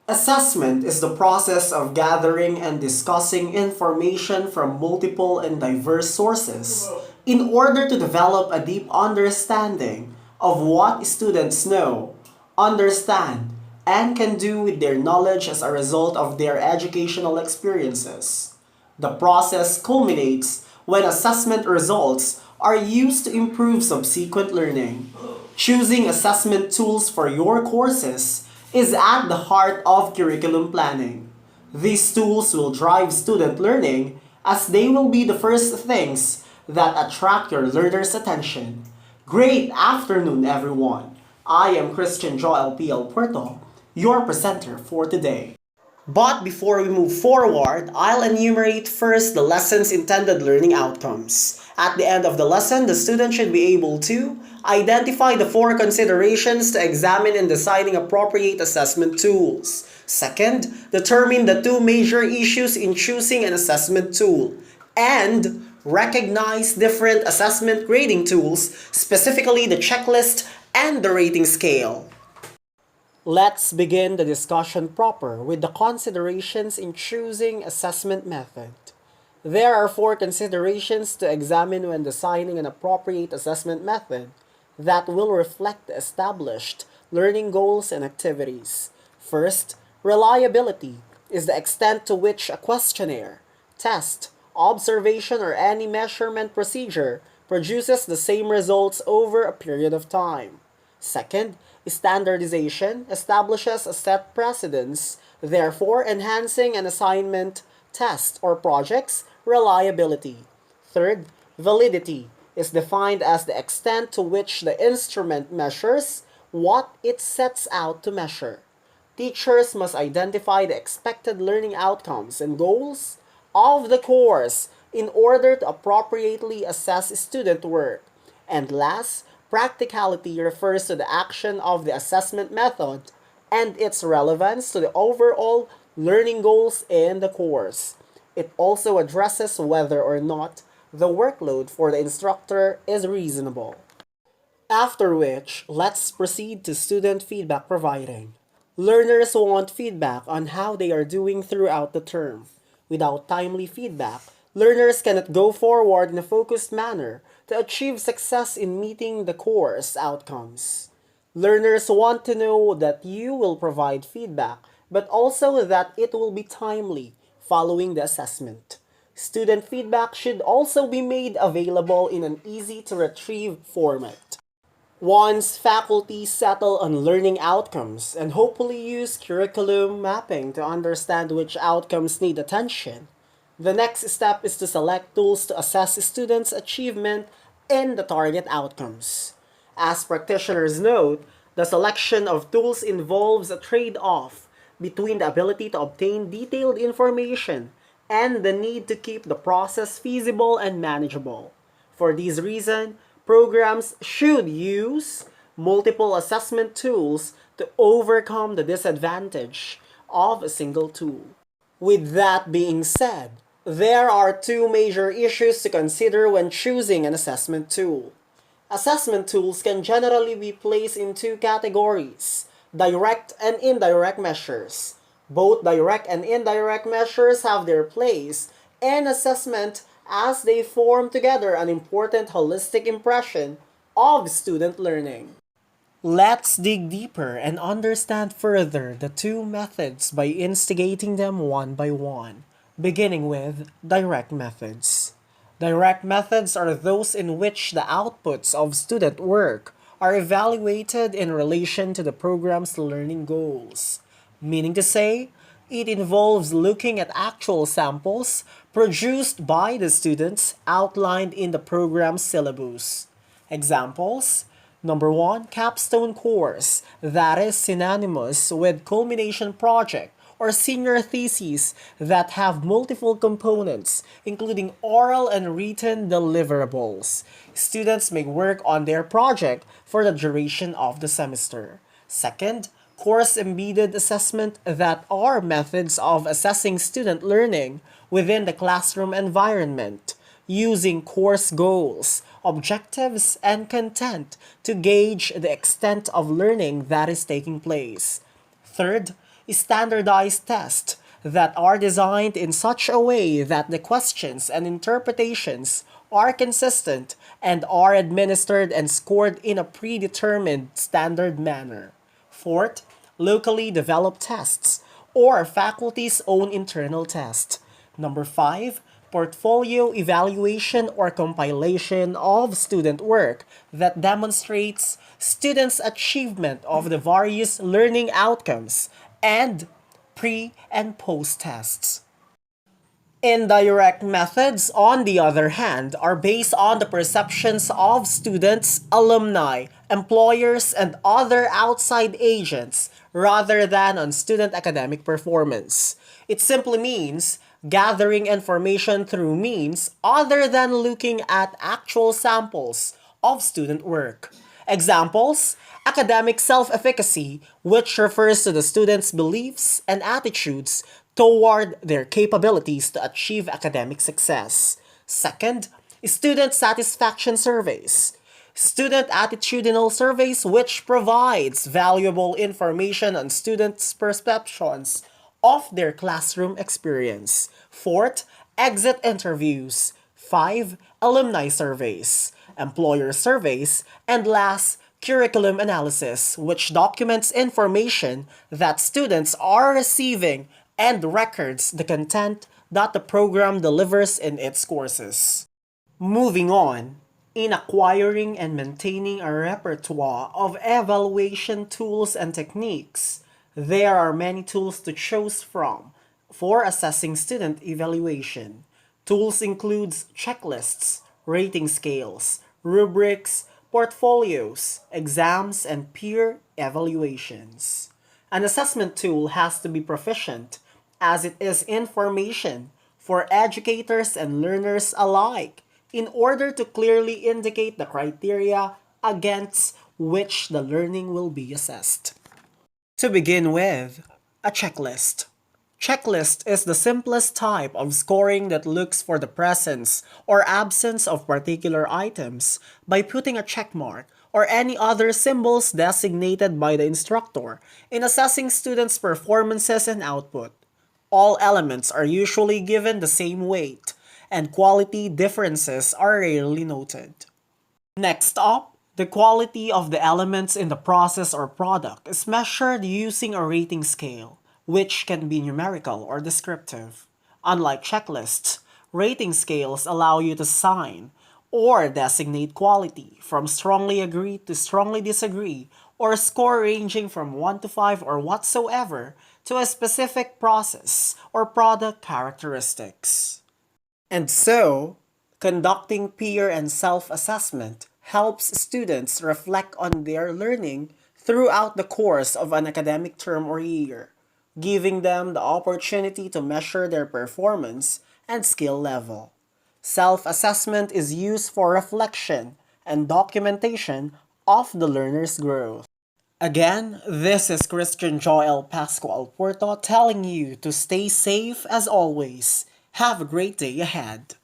Assessment is the process of gathering and discussing information from multiple and diverse sources in order to develop a deep understanding of what students know, understand, and can do with their knowledge as a result of their educational experiences. The process culminates when assessment results are used to improve subsequent learning. Choosing assessment tools for your courses is at the heart of curriculum planning. These tools will drive student learning as they will be the first things that attract your learners' attention. Great afternoon, everyone. I am Christian Joel P.L. Puerto, your presenter for today. But before we move forward, I'll enumerate first the lesson's intended learning outcomes. At the end of the lesson, the student should be able to identify the four considerations to examine in deciding appropriate assessment tools. Second, determine the two major issues in choosing an assessment tool. And recognize different assessment grading tools, specifically the checklist and the rating scale. Let's begin the discussion proper with the considerations in choosing assessment method. There are four considerations to examine when designing an appropriate assessment method that will reflect the established learning goals and activities. First, reliability is the extent to which a questionnaire, test, observation, or any measurement procedure produces the same results over a period of time. Second, standardization establishes a set precedence, therefore enhancing an assignment, test, or project's reliability. Third, validity is defined as the extent to which the instrument measures what it sets out to measure. Teachers must identify the expected learning outcomes and goals of the course in order to appropriately assess student work. And last, practicality refers to the action of the assessment method and its relevance to the overall learning goals in the course. It also addresses whether or not the workload for the instructor is reasonable. After which, let's proceed to student feedback providing. Learners want feedback on how they are doing throughout the term. Without timely feedback, learners cannot go forward in a focused manner to achieve success in meeting the course outcomes. Learners want to know that you will provide feedback, but also that it will be timely following the assessment. Student feedback should also be made available in an easy to retrieve format. Once faculty settle on learning outcomes and hopefully use curriculum mapping to understand which outcomes need attention, the next step is to select tools to assess students' achievement in the target outcomes. As practitioners note, the selection of tools involves a trade-off between the ability to obtain detailed information and the need to keep the process feasible and manageable. For this reason, programs should use multiple assessment tools to overcome the disadvantage of a single tool. With that being said, there are two major issues to consider when choosing an assessment tool. Assessment tools can generally be placed in two categories: direct and indirect measures. Both direct and indirect measures have their place in assessment as they form together an important holistic impression of student learning. Let's dig deeper and understand further the two methods by instigating them one by one, beginning with direct methods. Direct methods are those in which the outputs of student work are evaluated in relation to the program's learning goals. Meaning to say, it involves looking at actual samples produced by the students outlined in the program's syllabus. Examples: number one, capstone course, that is synonymous with culmination project or senior theses that have multiple components, including oral and written deliverables. Students may work on their project for the duration of the semester. Second, course-embedded assessment, that are methods of assessing student learning within the classroom environment, using course goals, objectives, and content to gauge the extent of learning that is taking place. Third, standardized tests that are designed in such a way that the questions and interpretations are consistent and are administered and scored in a predetermined standard manner. Fourth, locally developed tests or faculty's own internal test. Number 5, portfolio evaluation or compilation of student work that demonstrates students' achievement of the various learning outcomes and pre and post tests. Indirect methods, on the other hand, are based on the perceptions of students, alumni, employers, and other outside agents rather than on student academic performance. It simply means gathering information through means other than looking at actual samples of student work. Examples: academic self efficacy, which refers to the student's beliefs and attitudes toward their capabilities to achieve academic success. Second, student satisfaction surveys. Student attitudinal surveys, which provides valuable information on students' perceptions of their classroom experience. Fourth, exit interviews. 5, alumni surveys, employer surveys, and last, curriculum analysis, which documents information that students are receiving and records the content that the program delivers in its courses. Moving on, in acquiring and maintaining a repertoire of evaluation tools and techniques, there are many tools to choose from for assessing student evaluation. Tools includes checklists, rating scales, rubrics, portfolios, exams, and peer evaluations. An assessment tool has to be proficient as it is information for educators and learners alike in order to clearly indicate the criteria against which the learning will be assessed. To begin with, a checklist. Checklist is the simplest type of scoring that looks for the presence or absence of particular items by putting a check mark or any other symbols designated by the instructor in assessing students' performances and output. All elements are usually given the same weight, and quality differences are rarely noted. Next up, the quality of the elements in the process or product is measured using a rating scale, which can be numerical or descriptive. Unlike checklists, rating scales allow you to assign or designate quality from strongly agree to strongly disagree or a score ranging from 1 to 5 or whatsoever to a specific process or product characteristics. And so, conducting peer and self-assessment helps students reflect on their learning throughout the course of an academic term or year, giving them the opportunity to measure their performance and skill level. Self-assessment is used for reflection and documentation of the learner's growth. Again, this is Christian Joel Pascual Porto telling you to stay safe as always. Have a great day ahead.